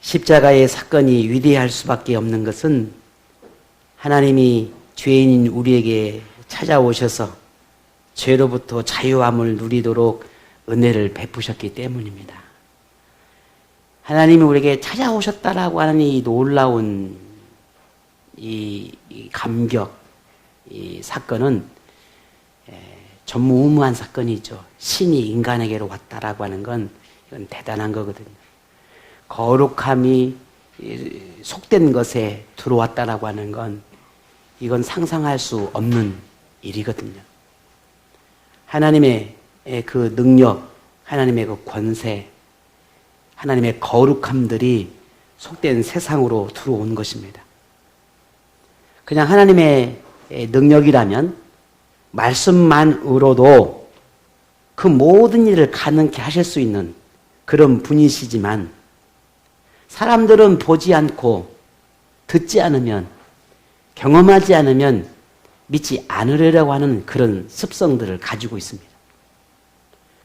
십자가의 사건이 위대할 수밖에 없는 것은 하나님이 죄인인 우리에게 찾아오셔서 죄로부터 자유함을 누리도록 은혜를 베푸셨기 때문입니다. 하나님이 우리에게 찾아오셨다라고 하는 이 놀라운 이 감격, 이 사건은 전무후무한 사건이죠. 신이 인간에게로 왔다라고 하는 건 이건 대단한 거거든요. 거룩함이 속된 것에 들어왔다라고 하는 건 이건 상상할 수 없는 일이거든요. 하나님의 그 능력, 하나님의 그 권세, 하나님의 거룩함들이 속된 세상으로 들어온 것입니다. 그냥 하나님의 능력이라면 말씀만으로도 그 모든 일을 가능케 하실 수 있는 그런 분이시지만 사람들은 보지 않고 듣지 않으면 경험하지 않으면 믿지 않으려고 하는 그런 습성들을 가지고 있습니다.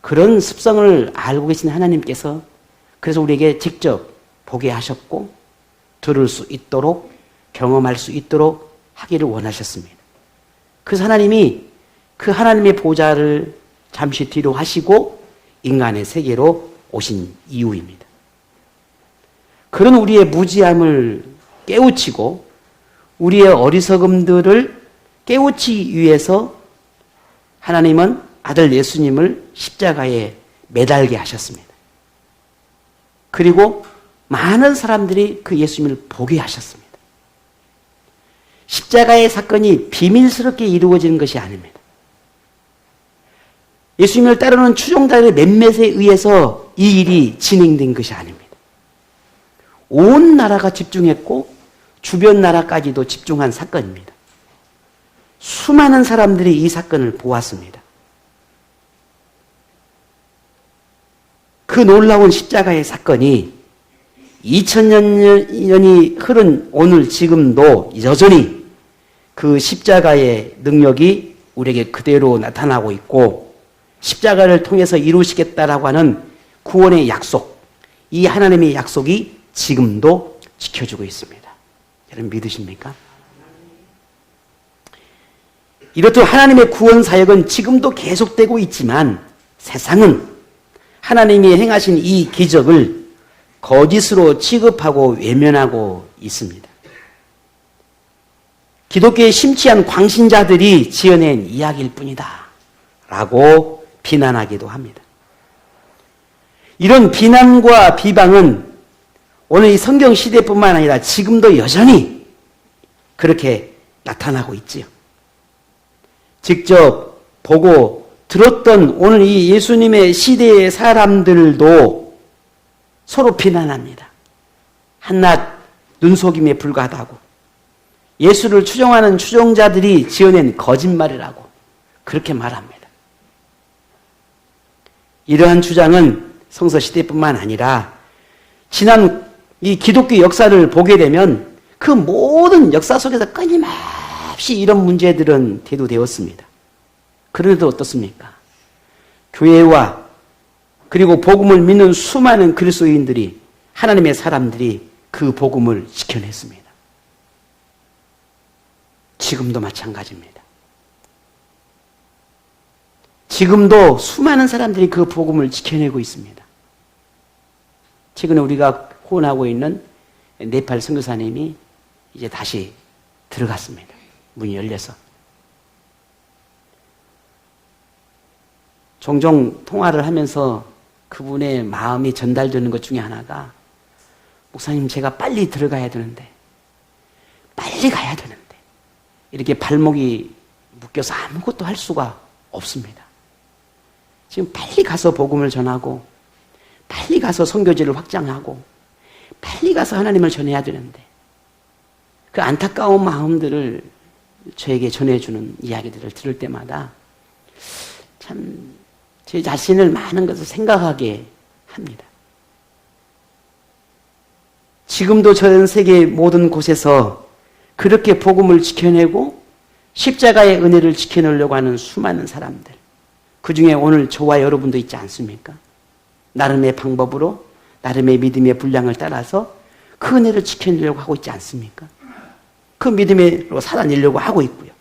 그런 습성을 알고 계신 하나님께서 그래서 우리에게 직접 보게 하셨고 들을 수 있도록 경험할 수 있도록 하기를 원하셨습니다. 그래서 하나님이 그 하나님의 보좌를 잠시 뒤로 하시고 인간의 세계로 오신 이유입니다. 그런 우리의 무지함을 깨우치고 우리의 어리석음들을 깨우치기 위해서 하나님은 아들 예수님을 십자가에 매달게 하셨습니다. 그리고 많은 사람들이 그 예수님을 보게 하셨습니다. 십자가의 사건이 비밀스럽게 이루어지는 것이 아닙니다. 예수님을 따르는 추종자들의 몇몇에 의해서 이 일이 진행된 것이 아닙니다. 온 나라가 집중했고 주변 나라까지도 집중한 사건입니다. 수많은 사람들이 이 사건을 보았습니다. 그 놀라운 십자가의 사건이 2000년이 흐른 오늘 지금도 여전히 그 십자가의 능력이 우리에게 그대로 나타나고 있고 십자가를 통해서 이루시겠다라고 하는 구원의 약속, 이 하나님의 약속이 지금도 지켜주고 있습니다. 여러분 믿으십니까? 이렇듯 하나님의 구원 사역은 지금도 계속되고 있지만 세상은 하나님이 행하신 이 기적을 거짓으로 취급하고 외면하고 있습니다. 기독교의 심취한 광신자들이 지어낸 이야기일 뿐이다 라고 비난하기도 합니다. 이런 비난과 비방은 오늘 이 성경 시대뿐만 아니라 지금도 여전히 그렇게 나타나고 있지요. 직접 보고 들었던 오늘 이 예수님의 시대의 사람들도 서로 비난합니다. 한낱 눈속임에 불과하다고 예수를 추종하는 추종자들이 지어낸 거짓말이라고 그렇게 말합니다. 이러한 주장은 성서시대뿐만 아니라 지난 이 기독교 역사를 보게 되면 그 모든 역사 속에서 끊임없이 이런 문제들은 대두되었습니다. 그런데도 어떻습니까? 교회와 그리고 복음을 믿는 수많은 그리스도인들이 하나님의 사람들이 그 복음을 지켜냈습니다. 지금도 마찬가지입니다. 지금도 수많은 사람들이 그 복음을 지켜내고 있습니다. 최근에 우리가 후원하고 있는 네팔 선교사님이 이제 다시 들어갔습니다. 문이 열려서. 종종 통화를 하면서 그분의 마음이 전달되는 것 중에 하나가 목사님 제가 빨리 들어가야 되는데 빨리 가야 되는데 이렇게 발목이 묶여서 아무것도 할 수가 없습니다. 지금 빨리 가서 복음을 전하고 빨리 가서 선교지를 확장하고 빨리 가서 하나님을 전해야 되는데 그 안타까운 마음들을 저에게 전해주는 이야기들을 들을 때마다 참 제 자신을 많은 것을 생각하게 합니다. 지금도 전 세계 모든 곳에서 그렇게 복음을 지켜내고 십자가의 은혜를 지켜내려고 하는 수많은 사람들, 그 중에 오늘 저와 여러분도 있지 않습니까? 나름의 방법으로 나름의 믿음의 분량을 따라서 그 은혜를 지켜내려고 하고 있지 않습니까? 그 믿음으로 살아내려고 하고 있고요.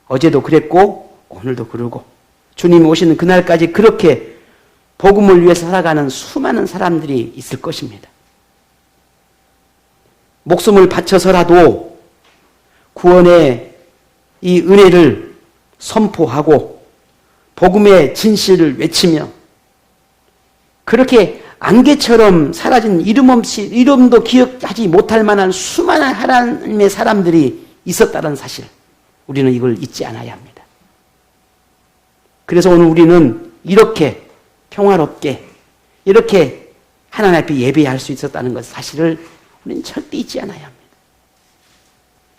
어제도 그랬고 오늘도 그러고 주님이 오시는 그날까지 그렇게 복음을 위해서 살아가는 수많은 사람들이 있을 것입니다. 목숨을 바쳐서라도 구원의 이 은혜를 선포하고 복음의 진실을 외치며 그렇게 안개처럼 사라진 이름도 기억하지 못할 만한 수많은 하나님의 사람들이 있었다는 사실, 우리는 이걸 잊지 않아야 합니다. 그래서 오늘 우리는 이렇게 평화롭게 이렇게 하나님 앞에 예배할 수 있었다는 것 사실을 우리는 절대 잊지 않아야 합니다.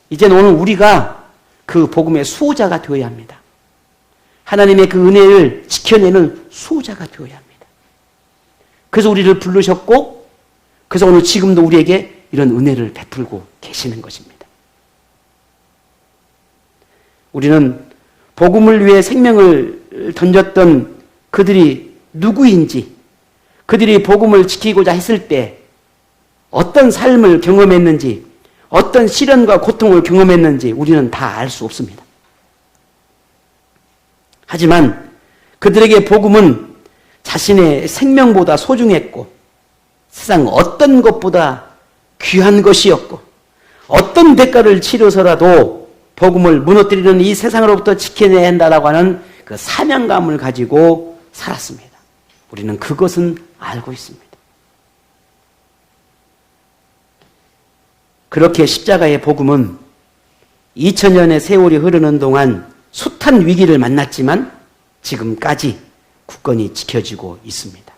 이제는 오늘 우리가 그 복음의 수호자가 되어야 합니다. 하나님의 그 은혜를 지켜내는 수호자가 되어야 합니다. 그래서 우리를 부르셨고, 그래서 오늘 지금도 우리에게 이런 은혜를 베풀고 계시는 것입니다. 우리는 복음을 위해 생명을 던졌던 그들이 누구인지, 그들이 복음을 지키고자 했을 때 어떤 삶을 경험했는지, 어떤 시련과 고통을 경험했는지 우리는 다 알 수 없습니다. 하지만 그들에게 복음은 자신의 생명보다 소중했고 세상 어떤 것보다 귀한 것이었고 어떤 대가를 치러서라도 복음을 무너뜨리는 이 세상으로부터 지켜내야 한다라고 하는 그 사명감을 가지고 살았습니다. 우리는 그것은 알고 있습니다. 그렇게 십자가의 복음은 2000년의 세월이 흐르는 동안 숱한 위기를 만났지만 지금까지 굳건히 지켜지고 있습니다.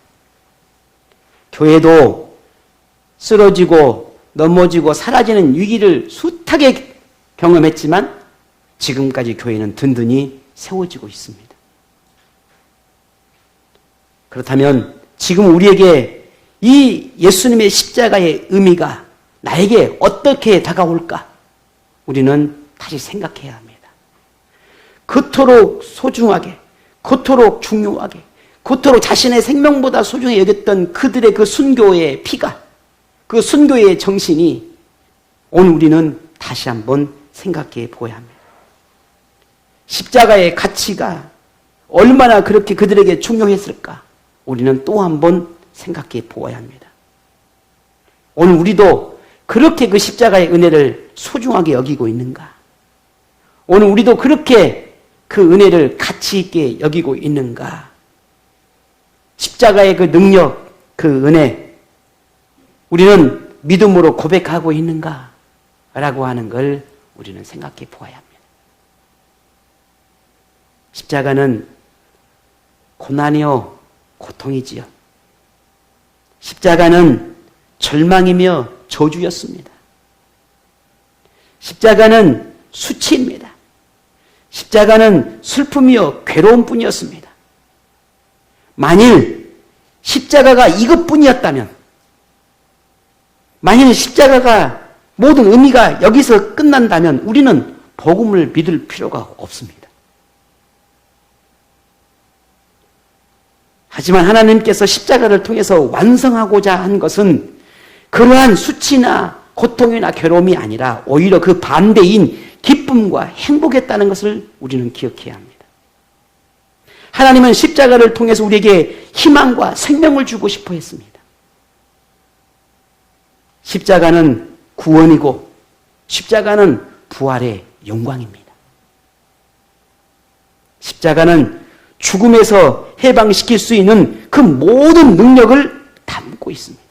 교회도 쓰러지고 넘어지고 사라지는 위기를 숱하게 경험했지만 지금까지 교회는 든든히 세워지고 있습니다. 그렇다면 지금 우리에게 이 예수님의 십자가의 의미가 나에게 어떻게 다가올까? 우리는 다시 생각해야 합니다. 그토록 소중하게, 그토록 중요하게, 그토록 자신의 생명보다 소중히 여겼던 그들의 그 순교의 피가, 그 순교의 정신이 오늘 우리는 다시 한번 생각해 보아야 합니다. 십자가의 가치가 얼마나 그렇게 그들에게 중요했을까? 우리는 또 한번 생각해 보아야 합니다. 오늘 우리도 그렇게 그 십자가의 은혜를 소중하게 여기고 있는가? 오늘 우리도 그렇게 그 은혜를 가치 있게 여기고 있는가? 십자가의 그 능력, 그 은혜, 우리는 믿음으로 고백하고 있는가? 라고 하는 걸 우리는 생각해 보아야 합니다. 십자가는 고난이요, 고통이지요. 십자가는 절망이며 저주였습니다. 십자가는 수치입니다. 십자가는 슬픔이요 괴로움뿐이었습니다. 만일 십자가가 이것뿐이었다면, 만일 십자가가 모든 의미가 여기서 끝난다면 우리는 복음을 믿을 필요가 없습니다. 하지만 하나님께서 십자가를 통해서 완성하고자 한 것은 그러한 수치나 고통이나 괴로움이 아니라 오히려 그 반대인 기쁨과 행복했다는 것을 우리는 기억해야 합니다. 하나님은 십자가를 통해서 우리에게 희망과 생명을 주고 싶어 했습니다. 십자가는 구원이고 십자가는 부활의 영광입니다. 십자가는 죽음에서 해방시킬 수 있는 그 모든 능력을 담고 있습니다.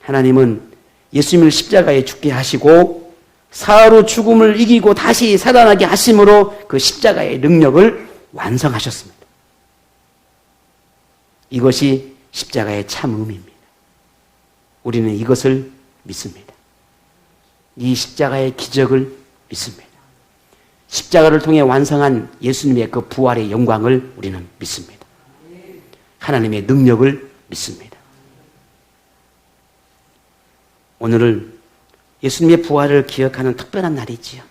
하나님은 예수님을 십자가에 죽게 하시고 사흘 후 죽음을 이기고 다시 살아나게 하심으로 그 십자가의 능력을 완성하셨습니다. 이것이 십자가의 참 의미입니다. 우리는 이것을 믿습니다. 이 십자가의 기적을 믿습니다. 십자가를 통해 완성한 예수님의 그 부활의 영광을 우리는 믿습니다. 하나님의 능력을 믿습니다. 오늘은 예수님의 부활을 기억하는 특별한 날이지요.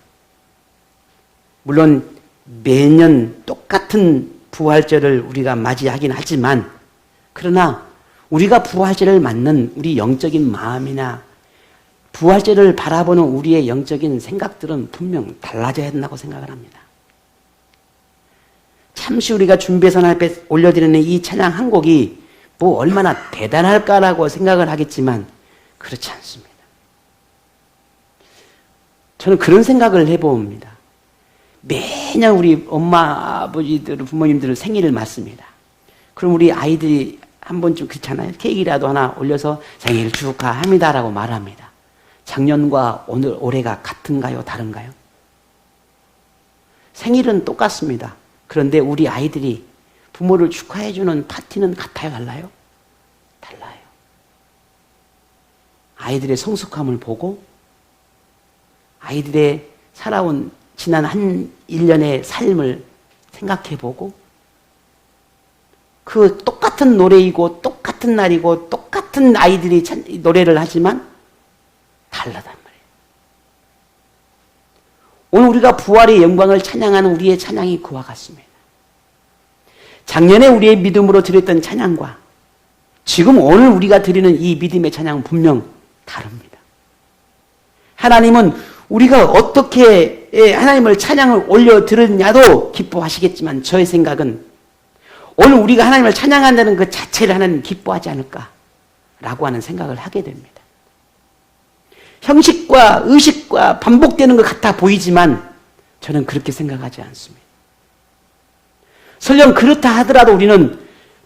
물론 매년 똑같은 부활절을 우리가 맞이하긴 하지만 그러나 우리가 부활절을 맞는 우리 영적인 마음이나 부활절을 바라보는 우리의 영적인 생각들은 분명 달라져야 된다고 생각을 합니다. 잠시 우리가 준비해서 하나님 앞에 올려드리는 이 찬양 한 곡이 뭐 얼마나 대단할까라고 생각을 하겠지만 그렇지 않습니다. 저는 그런 생각을 해봅니다. 매년 우리 엄마, 아버지들, 부모님들 생일을 맞습니다. 그럼 우리 아이들이 한 번쯤 그렇잖아요. 케이크라도 하나 올려서 생일 축하합니다라고 말합니다. 작년과 올해가 같은가요? 다른가요? 생일은 똑같습니다. 그런데 우리 아이들이 부모를 축하해주는 파티는 같아요? 달라요? 달라요. 아이들의 성숙함을 보고 아이들의 살아온 지난 한 1년의 삶을 생각해보고 그 똑같은 노래이고 똑같은 날이고 똑같은 아이들이 노래를 하지만 다르단 말이에요. 오늘 우리가 부활의 영광을 찬양하는 우리의 찬양이 그와 같습니다. 작년에 우리의 믿음으로 드렸던 찬양과 지금 오늘 우리가 드리는 이 믿음의 찬양은 분명 다릅니다. 하나님은 우리가 어떻게 하나님을 찬양을 올려 들었냐도 기뻐하시겠지만 저의 생각은 오늘 우리가 하나님을 찬양한다는 그 자체를 하나님 기뻐하지 않을까라고 하는 생각을 하게 됩니다. 형식과 의식과 반복되는 것 같아 보이지만 저는 그렇게 생각하지 않습니다. 설령 그렇다 하더라도 우리는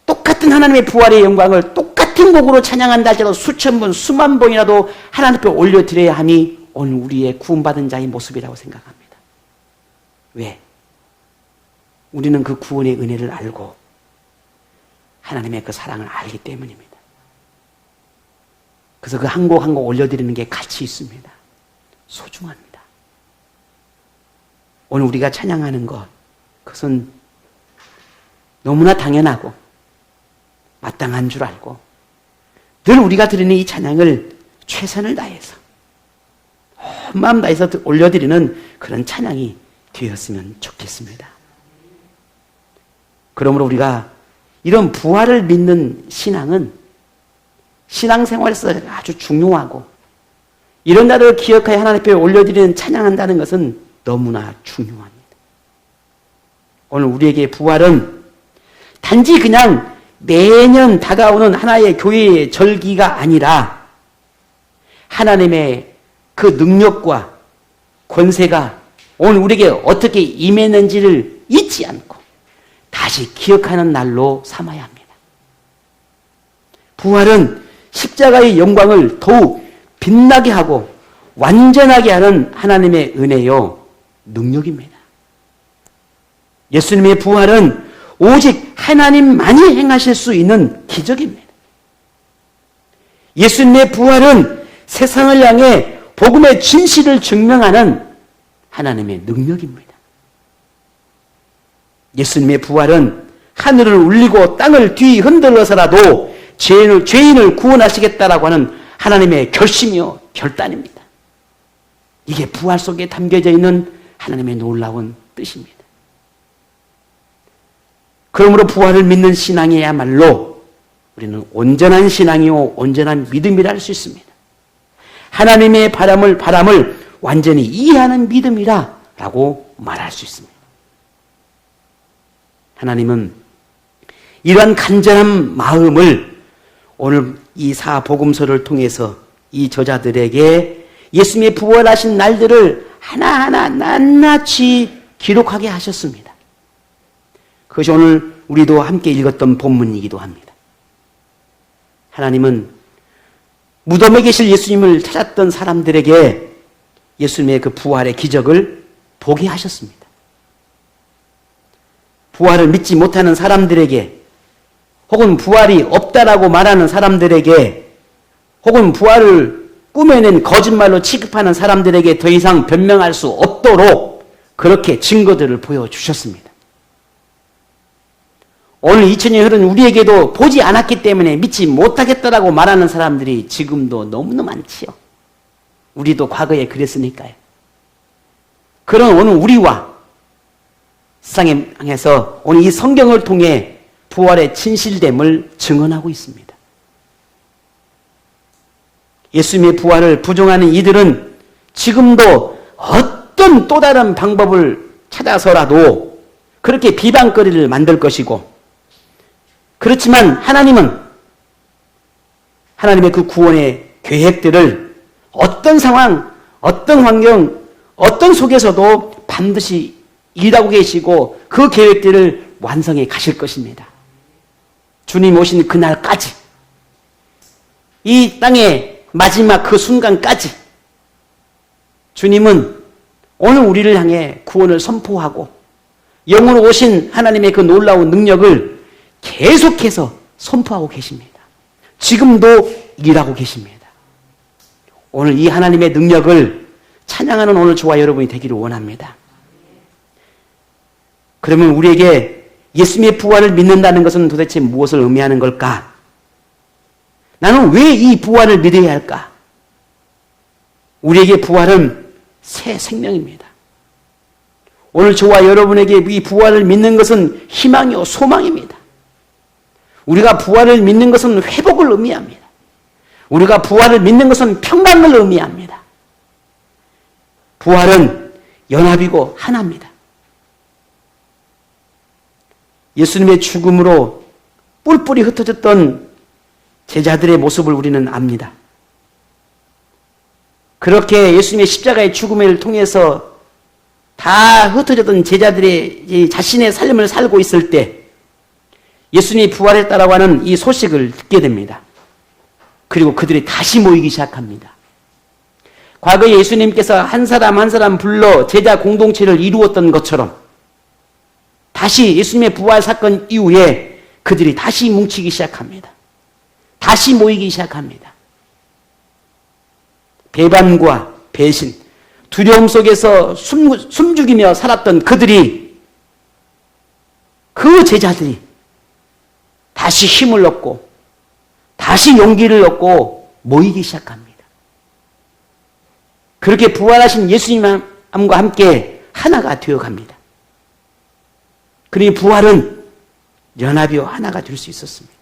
똑같은 하나님의 부활의 영광을 똑같은 곡으로 찬양한다 할지라도 수천 번, 수만 번이라도 하나님 앞에 올려드려야 함이 오늘 우리의 구원받은 자의 모습이라고 생각합니다. 왜? 우리는 그 구원의 은혜를 알고 하나님의 그 사랑을 알기 때문입니다. 그래서 그 한 곡 한 곡 올려드리는 게 가치 있습니다. 소중합니다. 오늘 우리가 찬양하는 것, 그것은 너무나 당연하고 마땅한 줄 알고 늘 우리가 드리는 이 찬양을 최선을 다해서 온 마음 다해서 올려드리는 그런 찬양이 되었으면 좋겠습니다. 그러므로 우리가 이런 부활을 믿는 신앙은 신앙생활에서 아주 중요하고 이런 날을 기억하여 하나님 앞에 올려드리는 찬양한다는 것은 너무나 중요합니다. 오늘 우리에게 부활은 단지 그냥 매년 다가오는 하나의 교회의 절기가 아니라 하나님의 그 능력과 권세가 오늘 우리에게 어떻게 임했는지를 잊지 않고 다시 기억하는 날로 삼아야 합니다. 부활은 십자가의 영광을 더욱 빛나게 하고 완전하게 하는 하나님의 은혜요 능력입니다. 예수님의 부활은 오직 하나님만이 행하실 수 있는 기적입니다. 예수님의 부활은 세상을 향해 복음의 진실을 증명하는 하나님의 능력입니다. 예수님의 부활은 하늘을 울리고 땅을 뒤흔들어서라도 죄인을 구원하시겠다라고 하는 하나님의 결심이요 결단입니다. 이게 부활 속에 담겨져 있는 하나님의 놀라운 뜻입니다. 그러므로 부활을 믿는 신앙이야말로 우리는 온전한 신앙이요 온전한 믿음이라 할 수 있습니다. 하나님의 바람을 완전히 이해하는 믿음이라고 말할 수 있습니다. 하나님은 이러한 간절한 마음을 오늘 이 사복음서를 통해서 이 저자들에게 예수님의 부활하신 날들을 하나하나 낱낱이 기록하게 하셨습니다. 그것이 오늘 우리도 함께 읽었던 본문이기도 합니다. 하나님은 무덤에 계실 예수님을 찾았던 사람들에게 예수님의 그 부활의 기적을 보게 하셨습니다. 부활을 믿지 못하는 사람들에게 혹은 부활이 없다라고 말하는 사람들에게 혹은 부활을 꾸며낸 거짓말로 취급하는 사람들에게 더 이상 변명할 수 없도록 그렇게 증거들을 보여주셨습니다. 오늘 2000년이 흐른 우리에게도 보지 않았기 때문에 믿지 못하겠다라고 말하는 사람들이 지금도 너무나 많지요. 우리도 과거에 그랬으니까요. 그런 오늘 우리와 세상에 향해서 오늘 이 성경을 통해 부활의 진실됨을 증언하고 있습니다. 예수님의 부활을 부정하는 이들은 지금도 어떤 또 다른 방법을 찾아서라도 그렇게 비방거리를 만들 것이고, 그렇지만 하나님은 하나님의 그 구원의 계획들을 어떤 상황, 어떤 환경, 어떤 속에서도 반드시 일하고 계시고 그 계획들을 완성해 가실 것입니다. 주님 오신 그날까지, 이 땅의 마지막 그 순간까지 주님은 오늘 우리를 향해 구원을 선포하고 영으로 오신 하나님의 그 놀라운 능력을 계속해서 선포하고 계십니다. 지금도 일하고 계십니다. 오늘 이 하나님의 능력을 찬양하는 오늘 저와 여러분이 되기를 원합니다. 그러면 우리에게 예수님의 부활을 믿는다는 것은 도대체 무엇을 의미하는 걸까? 나는 왜 이 부활을 믿어야 할까? 우리에게 부활은 새 생명입니다. 오늘 저와 여러분에게 이 부활을 믿는 것은 희망이요 소망입니다. 우리가 부활을 믿는 것은 회복을 의미합니다. 우리가 부활을 믿는 것은 평강을 의미합니다. 부활은 연합이고 하나입니다. 예수님의 죽음으로 뿔뿔이 흩어졌던 제자들의 모습을 우리는 압니다. 그렇게 예수님의 십자가의 죽음을 통해서 다 흩어졌던 제자들의 자신의 삶을 살고 있을 때 예수님이 부활했다라고 하는 이 소식을 듣게 됩니다. 그리고 그들이 다시 모이기 시작합니다. 과거에 예수님께서 한 사람 한 사람 불러 제자 공동체를 이루었던 것처럼 다시 예수님의 부활 사건 이후에 그들이 다시 뭉치기 시작합니다. 다시 모이기 시작합니다. 배반과 배신, 두려움 속에서 숨죽이며 살았던 그들이, 그 제자들이 다시 힘을 얻고 다시 용기를 얻고 모이기 시작합니다. 그렇게 부활하신 예수님과 함께 하나가 되어갑니다. 그러니 부활은 연합이요 하나가 될 수 있었습니다.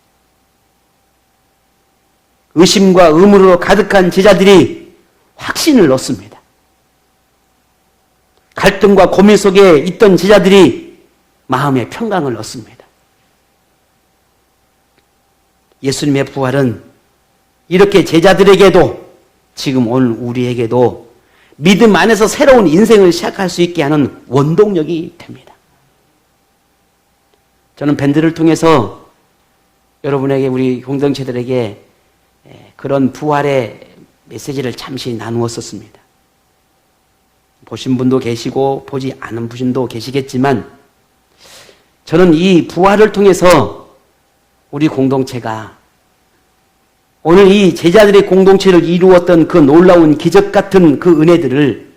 의심과 의문으로 가득한 제자들이 확신을 얻습니다. 갈등과 고민 속에 있던 제자들이 마음의 평강을 얻습니다. 예수님의 부활은 이렇게 제자들에게도 지금 오늘 우리에게도 믿음 안에서 새로운 인생을 시작할 수 있게 하는 원동력이 됩니다. 저는 밴드를 통해서 여러분에게, 우리 공동체들에게 그런 부활의 메시지를 잠시 나누었었습니다. 보신 분도 계시고 보지 않은 분도 계시겠지만 저는 이 부활을 통해서 우리 공동체가 오늘 이 제자들의 공동체를 이루었던 그 놀라운 기적 같은 그 은혜들을,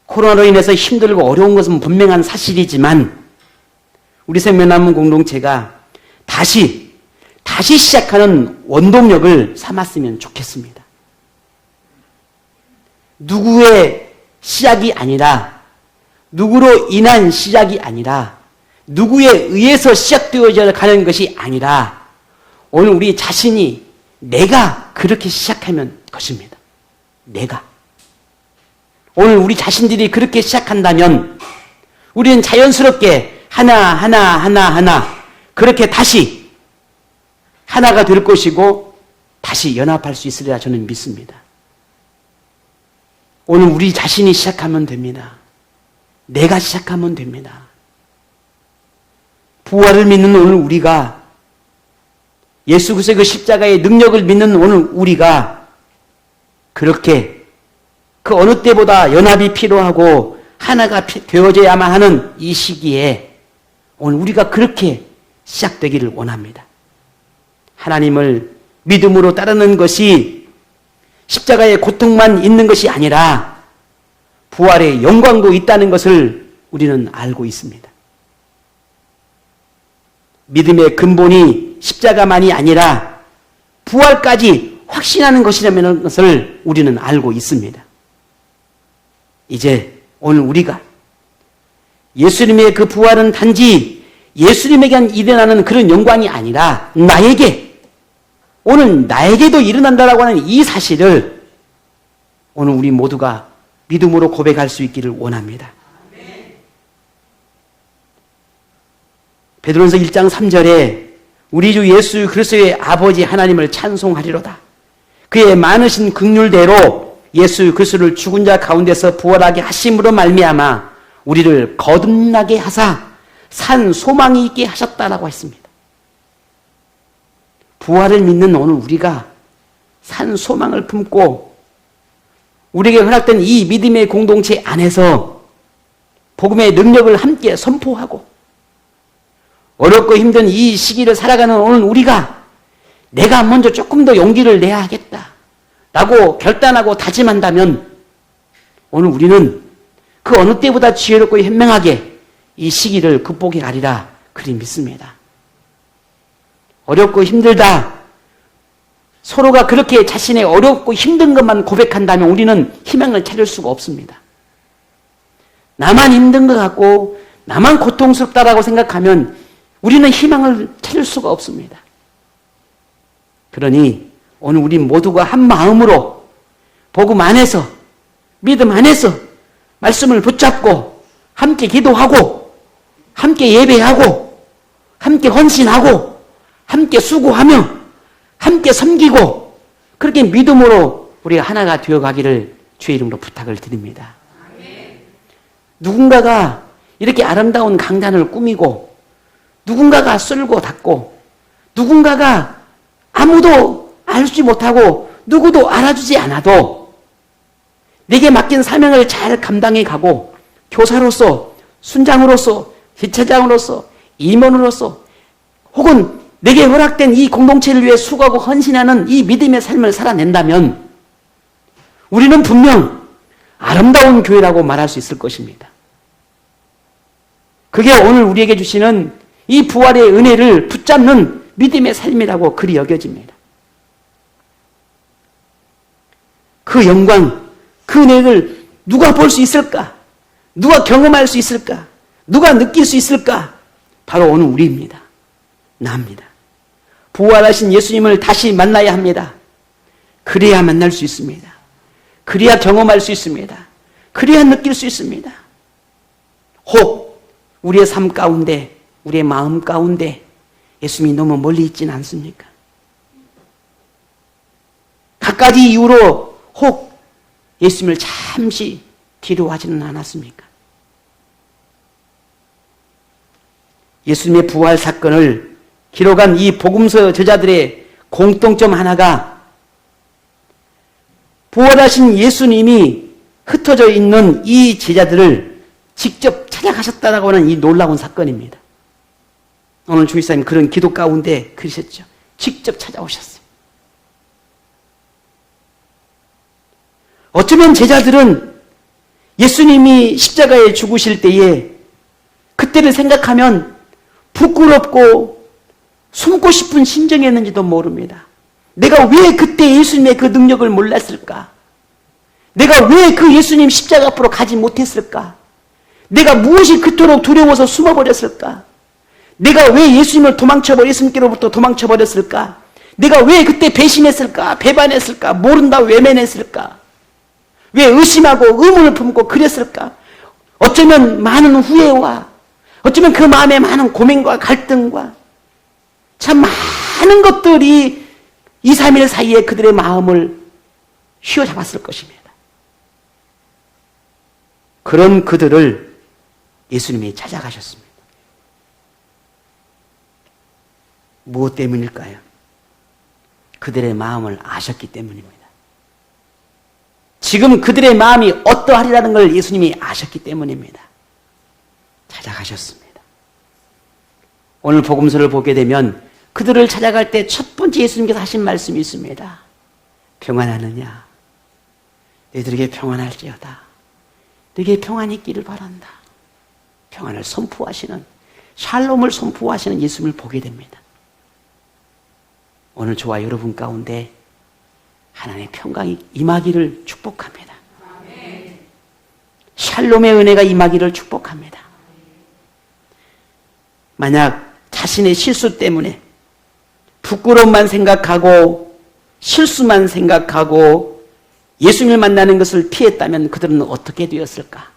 코로나로 인해서 힘들고 어려운 것은 분명한 사실이지만 우리 생명나무 공동체가 다시 시작하는 원동력을 삼았으면 좋겠습니다. 누구의 시작이 아니라, 누구로 인한 시작이 아니라, 누구에 의해서 시작되어져 가는 것이 아니라 오늘 우리 자신이 내가 그렇게 시작하면 것입니다. 내가. 오늘 우리 자신들이 그렇게 시작한다면 우리는 자연스럽게 하나 그렇게 다시 하나가 될 것이고 다시 연합할 수 있으리라 저는 믿습니다. 오늘 우리 자신이 시작하면 됩니다. 내가 시작하면 됩니다. 부활을 믿는 오늘 우리가, 예수 그리스도의 그 십자가의 능력을 믿는 오늘 우리가 그렇게 그 어느 때보다 연합이 필요하고 하나가 되어져야만 하는 이 시기에 오늘 우리가 그렇게 시작되기를 원합니다. 하나님을 믿음으로 따르는 것이 십자가의 고통만 있는 것이 아니라 부활의 영광도 있다는 것을 우리는 알고 있습니다. 믿음의 근본이 십자가만이 아니라 부활까지 확신하는 것이라는 것을 우리는 알고 있습니다. 이제 오늘 우리가 예수님의 그 부활은 단지 예수님에게만 일어나는 그런 영광이 아니라 나에게, 오늘 나에게도 일어난다라고 하는 이 사실을 오늘 우리 모두가 믿음으로 고백할 수 있기를 원합니다. 베드로전서 1장 3절에 우리 주 예수 그리스도의 아버지 하나님을 찬송하리로다. 그의 많으신 긍휼대로 예수 그리스도를 죽은 자 가운데서 부활하게 하심으로 말미암아 우리를 거듭나게 하사 산 소망이 있게 하셨다라고 했습니다. 부활을 믿는 오늘 우리가 산 소망을 품고 우리에게 허락된 이 믿음의 공동체 안에서 복음의 능력을 함께 선포하고 어렵고 힘든 이 시기를 살아가는 오늘 우리가 내가 먼저 조금 더 용기를 내야 하겠다라고 결단하고 다짐한다면 오늘 우리는 그 어느 때보다 지혜롭고 현명하게 이 시기를 극복해 가리라 그리 믿습니다. 어렵고 힘들다. 서로가 그렇게 자신의 어렵고 힘든 것만 고백한다면 우리는 희망을 찾을 수가 없습니다. 나만 힘든 것 같고 나만 고통스럽다라고 생각하면 우리는 희망을 찾을 수가 없습니다. 그러니 오늘 우리 모두가 한 마음으로 복음 안에서 믿음 안에서 말씀을 붙잡고 함께 기도하고 함께 예배하고 함께 헌신하고 함께 수고하며 함께 섬기고 그렇게 믿음으로 우리가 하나가 되어가기를 주의 이름으로 부탁을 드립니다. 누군가가 이렇게 아름다운 강단을 꾸미고 누군가가 쓸고 닦고 누군가가 아무도 알지 못하고 누구도 알아주지 않아도 내게 맡긴 사명을 잘 감당해 가고 교사로서 순장으로서 지체장으로서 임원으로서 혹은 내게 허락된 이 공동체를 위해 수고하고 헌신하는 이 믿음의 삶을 살아낸다면 우리는 분명 아름다운 교회라고 말할 수 있을 것입니다. 그게 오늘 우리에게 주시는 이 부활의 은혜를 붙잡는 믿음의 삶이라고 그리 여겨집니다. 그 영광, 그 은혜를 누가 볼 수 있을까? 누가 경험할 수 있을까? 누가 느낄 수 있을까? 바로 오늘 우리입니다. 나입니다. 부활하신 예수님을 다시 만나야 합니다. 그래야 만날 수 있습니다. 그래야 경험할 수 있습니다. 그래야 느낄 수 있습니다. 혹 우리의 삶 가운데 우리의 마음 가운데 예수님이 너무 멀리 있지는 않습니까? 갖가지 이유로 혹 예수님을 잠시 뒤로 하지는 않았습니까? 예수님의 부활 사건을 기록한 이 복음서 저자들의 공통점 하나가 부활하신 예수님이 흩어져 있는 이 제자들을 직접 찾아가셨다라고 하는 이 놀라운 사건입니다. 오늘 주기사님 그런 기도 가운데 그러셨죠. 직접 찾아오셨어요. 어쩌면 제자들은 예수님이 십자가에 죽으실 때에 그때를 생각하면 부끄럽고 숨고 싶은 심정이었는지도 모릅니다. 내가 왜 그때 예수님의 그 능력을 몰랐을까? 내가 왜 그 예수님 십자가 앞으로 가지 못했을까? 내가 무엇이 그토록 두려워서 숨어버렸을까? 내가 왜 예수님을 예수님께로부터 도망쳐버렸을까? 내가 왜 그때 배신했을까? 배반했을까? 모른다 외면했을까? 왜 의심하고 의문을 품고 그랬을까? 어쩌면 많은 후회와 어쩌면 그 마음에 많은 고민과 갈등과 참 많은 것들이 2, 3일 사이에 그들의 마음을 휘어잡았을 것입니다. 그런 그들을 예수님이 찾아가셨습니다. 무엇 때문일까요? 그들의 마음을 아셨기 때문입니다. 지금 그들의 마음이 어떠하리라는 걸 예수님이 아셨기 때문입니다. 찾아가셨습니다. 오늘 복음서를 보게 되면 그들을 찾아갈 때 첫 번째 예수님께서 하신 말씀이 있습니다. 평안하느냐? 너희들에게 평안할지어다. 너희에게 평안이 있기를 바란다. 평안을 선포하시는, 샬롬을 선포하시는 예수님을 보게 됩니다. 오늘 저와 여러분 가운데 하나님의 평강이 임하기를 축복합니다. 샬롬의 은혜가 임하기를 축복합니다. 만약 자신의 실수 때문에 부끄러움만 생각하고 실수만 생각하고 예수님을 만나는 것을 피했다면 그들은 어떻게 되었을까?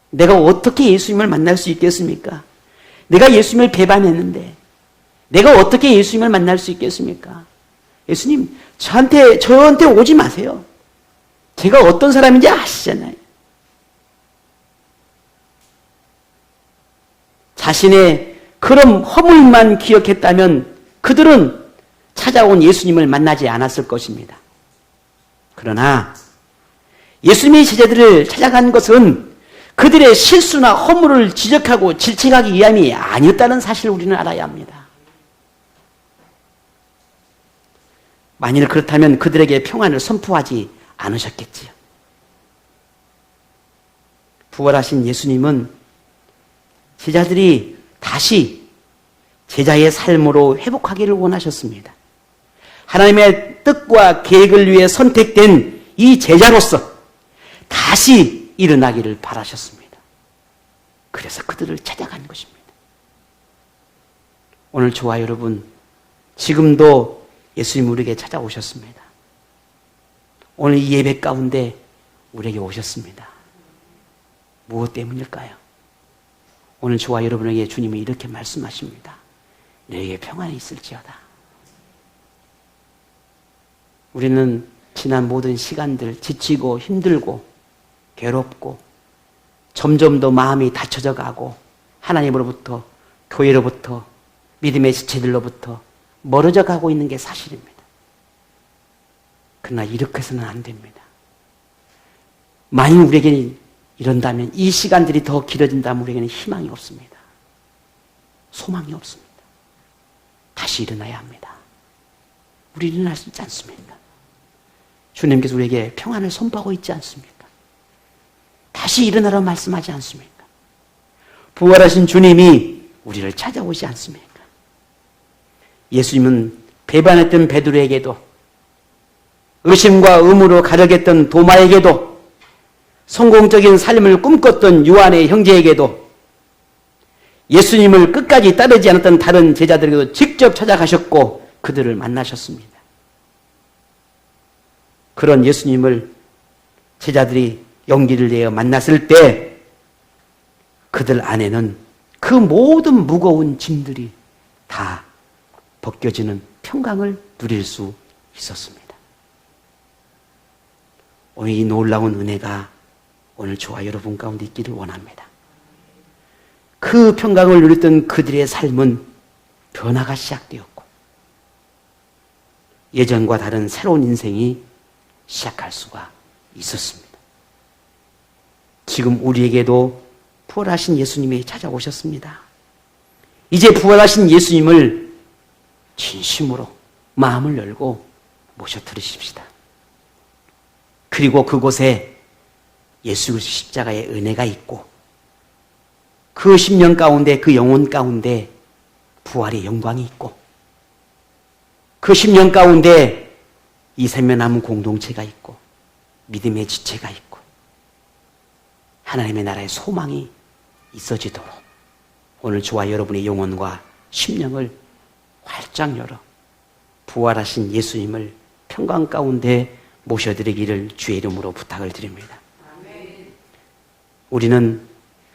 내가 어떻게 예수님을 만날 수 있겠습니까? 내가 예수님을 배반했는데 내가 어떻게 예수님을 만날 수 있겠습니까? 예수님, 저한테 오지 마세요. 제가 어떤 사람인지 아시잖아요. 자신의 그런 허물만 기억했다면 그들은 찾아온 예수님을 만나지 않았을 것입니다. 그러나 예수님의 제자들을 찾아간 것은 그들의 실수나 허물을 지적하고 질책하기 위함이 아니었다는 사실을 우리는 알아야 합니다. 만일 그렇다면 그들에게 평안을 선포하지 않으셨겠지요. 부활하신 예수님은 제자들이 다시 제자의 삶으로 회복하기를 원하셨습니다. 하나님의 뜻과 계획을 위해 선택된 이 제자로서 다시 일어나기를 바라셨습니다. 그래서 그들을 찾아간 것입니다. 오늘 저와 여러분, 지금도 예수님 우리에게 찾아오셨습니다. 오늘 이 예배 가운데 우리에게 오셨습니다. 무엇 때문일까요? 오늘 저와 여러분에게 주님이 이렇게 말씀하십니다. 너에게 평안이 있을지어다. 우리는 지난 모든 시간들 지치고 힘들고 괴롭고 점점 더 마음이 닫혀져 가고 하나님으로부터 교회로부터 믿음의 지체들로부터 멀어져 가고 있는 게 사실입니다. 그러나 이렇게 해서는 안 됩니다. 만일 우리에게 이런다면 이 시간들이 더 길어진다면 우리에게는 희망이 없습니다. 소망이 없습니다. 다시 일어나야 합니다. 우리 일어날 수 있지 않습니까? 주님께서 우리에게 평안을 선포하고 있지 않습니까? 다시 일어나라고 말씀하지 않습니까? 부활하신 주님이 우리를 찾아오지 않습니까? 예수님은 배반했던 베드로에게도 의심과 의무로 가려겠던 도마에게도 성공적인 삶을 꿈꿨던 요한의 형제에게도 예수님을 끝까지 따르지 않았던 다른 제자들에게도 직접 찾아가셨고 그들을 만나셨습니다. 그런 예수님을 제자들이 용기를 내어 만났을 때 그들 안에는 그 모든 무거운 짐들이 다 벗겨지는 평강을 누릴 수 있었습니다. 오늘 이 놀라운 은혜가 오늘 저와 여러분 가운데 있기를 원합니다. 그 평강을 누렸던 그들의 삶은 변화가 시작되었고 예전과 다른 새로운 인생이 시작할 수가 있었습니다. 지금 우리에게도 부활하신 예수님이 찾아오셨습니다. 이제 부활하신 예수님을 진심으로 마음을 열고 모셔 드리십시다. 그리고 그곳에 예수 그리스도 십자가의 은혜가 있고 그 심령 가운데 그 영혼 가운데 부활의 영광이 있고 그 심령 가운데 이 생명나무 공동체가 있고 믿음의 지체가 있고 하나님의 나라의 소망이 있어지도록 오늘 저와 여러분의 영혼과 심령을 활짝 열어 부활하신 예수님을 평강 가운데 모셔드리기를 주의 이름으로 부탁을 드립니다. 우리는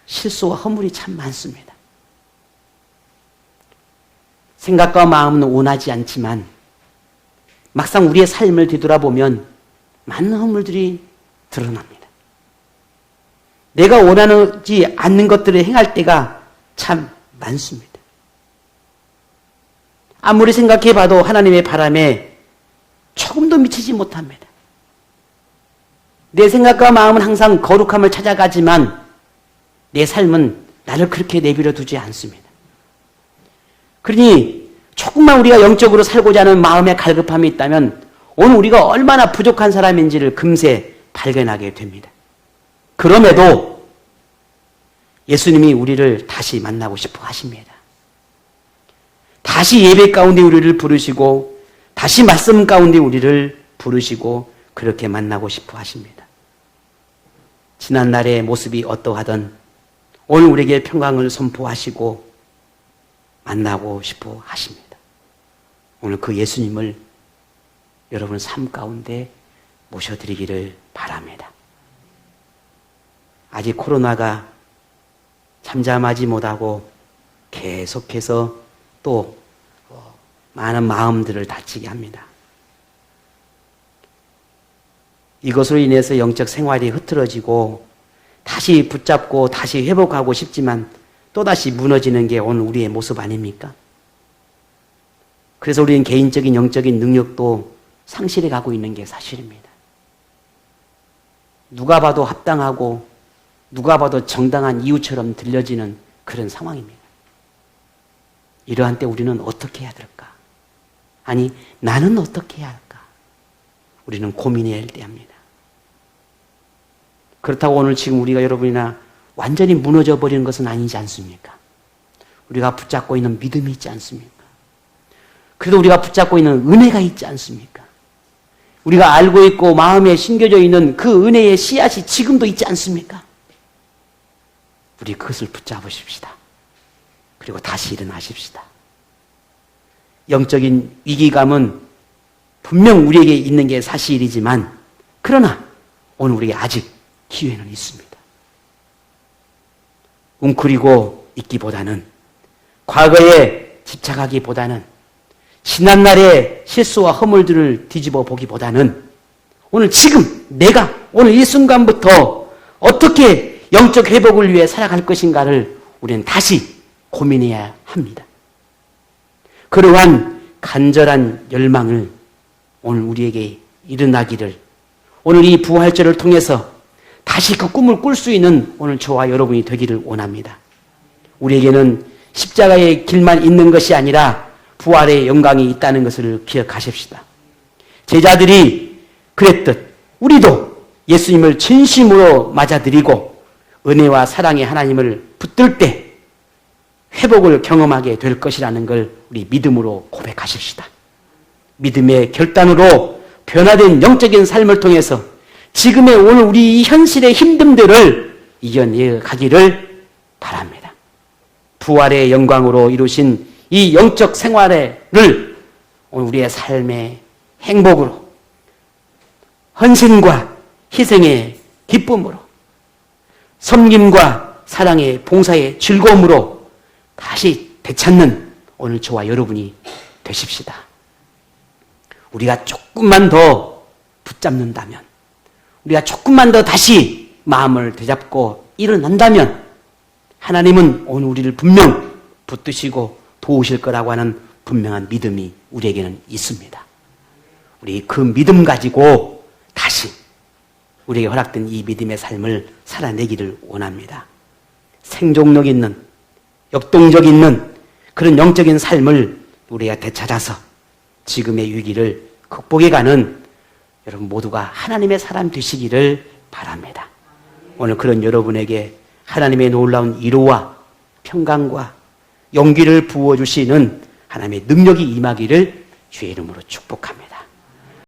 실수와 허물이 참 많습니다. 생각과 마음은 원하지 않지만 막상 우리의 삶을 뒤돌아보면 많은 허물들이 드러납니다. 내가 원하지 않는 것들을 행할 때가 참 많습니다. 아무리 생각해봐도 하나님의 바람에 조금도 미치지 못합니다. 내 생각과 마음은 항상 거룩함을 찾아가지만 내 삶은 나를 그렇게 내버려 두지 않습니다. 그러니 조금만 우리가 영적으로 살고자 하는 마음의 갈급함이 있다면 오늘 우리가 얼마나 부족한 사람인지를 금세 발견하게 됩니다. 그럼에도 예수님이 우리를 다시 만나고 싶어 하십니다. 다시 예배 가운데 우리를 부르시고 다시 말씀 가운데 우리를 부르시고 그렇게 만나고 싶어 하십니다. 지난날의 모습이 어떠하든 오늘 우리에게 평강을 선포하시고 만나고 싶어 하십니다. 오늘 그 예수님을 여러분 삶 가운데 모셔드리기를 바랍니다. 아직 코로나가 잠잠하지 못하고 계속해서 또 많은 마음들을 다치게 합니다. 이것으로 인해서 영적 생활이 흐트러지고 다시 붙잡고 다시 회복하고 싶지만 또다시 무너지는 게 오늘 우리의 모습 아닙니까? 그래서 우리는 개인적인 영적인 능력도 상실해 가고 있는 게 사실입니다. 누가 봐도 합당하고 누가 봐도 정당한 이유처럼 들려지는 그런 상황입니다. 이러한 때 우리는 어떻게 해야 될까? 아니, 나는 어떻게 해야 할까? 우리는 고민해야 할 때입니다. 그렇다고 오늘 지금 우리가 여러분이나 완전히 무너져 버리는 것은 아니지 않습니까? 우리가 붙잡고 있는 믿음이 있지 않습니까? 그래도 우리가 붙잡고 있는 은혜가 있지 않습니까? 우리가 알고 있고 마음에 심겨져 있는 그 은혜의 씨앗이 지금도 있지 않습니까? 우리 그것을 붙잡으십시다. 그리고 다시 일어나십시다. 영적인 위기감은 분명 우리에게 있는 게 사실이지만 그러나 오늘 우리에게 아직 기회는 있습니다. 웅크리고 있기보다는 과거에 집착하기보다는 지난날의 실수와 허물들을 뒤집어 보기보다는 오늘 지금 내가 오늘 이 순간부터 어떻게 영적 회복을 위해 살아갈 것인가를 우리는 다시 고민해야 합니다. 그러한 간절한 열망을 오늘 우리에게 일어나기를 오늘 이 부활절을 통해서 다시 그 꿈을 꿀 수 있는 오늘 저와 여러분이 되기를 원합니다. 우리에게는 십자가의 길만 있는 것이 아니라 부활의 영광이 있다는 것을 기억하십시다. 제자들이 그랬듯 우리도 예수님을 진심으로 맞아들이고 은혜와 사랑의 하나님을 붙들 때 회복을 경험하게 될 것이라는 걸 우리 믿음으로 고백하십시다. 믿음의 결단으로 변화된 영적인 삶을 통해서 지금의 오늘 우리 현실의 힘듦들을 이겨내 가기를 바랍니다. 부활의 영광으로 이루신 이 영적 생활을 오늘 우리의 삶의 행복으로 헌신과 희생의 기쁨으로 섬김과 사랑의 봉사의 즐거움으로 다시 되찾는 오늘 저와 여러분이 되십시다. 우리가 조금만 더 붙잡는다면 우리가 조금만 더 다시 마음을 되잡고 일어난다면 하나님은 오늘 우리를 분명 붙드시고 도우실 거라고 하는 분명한 믿음이 우리에게는 있습니다. 우리 그 믿음 가지고 다시 우리에게 허락된 이 믿음의 삶을 살아내기를 원합니다. 생존력 있는 역동적 있는 그런 영적인 삶을 우리가 되찾아서 지금의 위기를 극복해가는 여러분 모두가 하나님의 사람 되시기를 바랍니다. 오늘 그런 여러분에게 하나님의 놀라운 위로와 평강과 용기를 부어주시는 하나님의 능력이 임하기를 주의 이름으로 축복합니다.